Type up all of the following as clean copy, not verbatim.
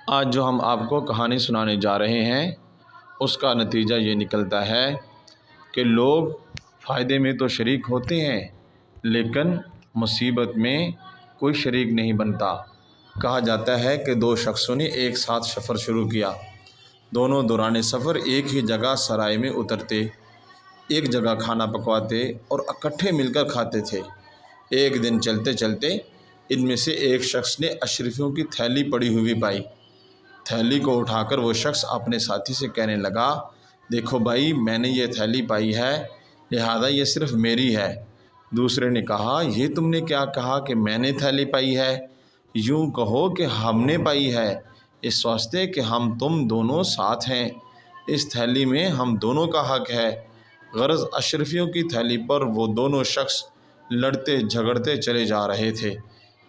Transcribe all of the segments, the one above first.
آج جو ہم آپ کو کہانی سنانے جا رہے ہیں اس کا نتیجہ یہ نکلتا ہے کہ لوگ فائدے میں تو شریک ہوتے ہیں لیکن مصیبت میں کوئی شریک نہیں بنتا۔ کہا جاتا ہے کہ دو شخصوں نے ایک ساتھ سفر شروع کیا۔ دونوں دوران سفر ایک ہی جگہ سرائے میں اترتے، ایک جگہ کھانا پکواتے اور اکٹھے مل کر کھاتے تھے۔ ایک دن چلتے چلتے ان میں سے ایک شخص نے اشرفیوں کی تھیلی پڑی ہوئی پائی۔ تھیلی کو اٹھا کر وہ شخص اپنے ساتھی سے کہنے لگا، دیکھو بھائی، میں نے یہ تھیلی پائی ہے، لہذا یہ صرف میری ہے۔ دوسرے نے کہا، یہ تم نے کیا کہا کہ میں نے تھیلی پائی ہے؟ یوں کہو کہ ہم نے پائی ہے، اس واسطے کہ ہم تم دونوں ساتھ ہیں، اس تھیلی میں ہم دونوں کا حق ہے۔ غرض اشرفیوں کی تھیلی پر وہ دونوں شخص لڑتے جھگڑتے چلے جا رہے تھے۔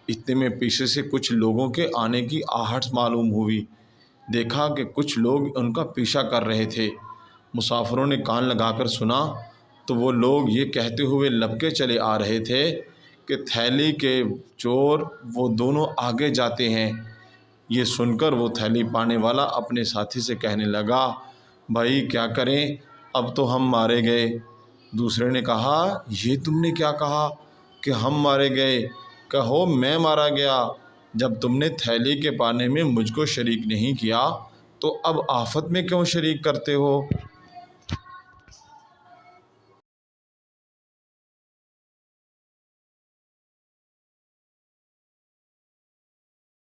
اتنے میں پیچھے سے کچھ لوگوں کے آنے کی آہٹ معلوم ہوئی۔ دیکھا کہ کچھ لوگ ان کا پیچھا کر رہے تھے۔ مسافروں نے کان لگا کر سنا تو وہ لوگ یہ کہتے ہوئے لپکے چلے آ رہے تھے کہ تھیلی کے چور وہ دونوں آگے جاتے ہیں۔ یہ سن کر وہ تھیلی پانے والا اپنے ساتھی سے کہنے لگا، بھائی کیا کریں، اب تو ہم مارے گئے۔ دوسرے نے کہا، یہ تم نے کیا کہا کہ ہم مارے گئے؟ کہو میں مارا گیا۔ جب تم نے تھیلی کے پانے میں مجھ کو شریک نہیں کیا تو اب آفت میں کیوں شریک کرتے ہو؟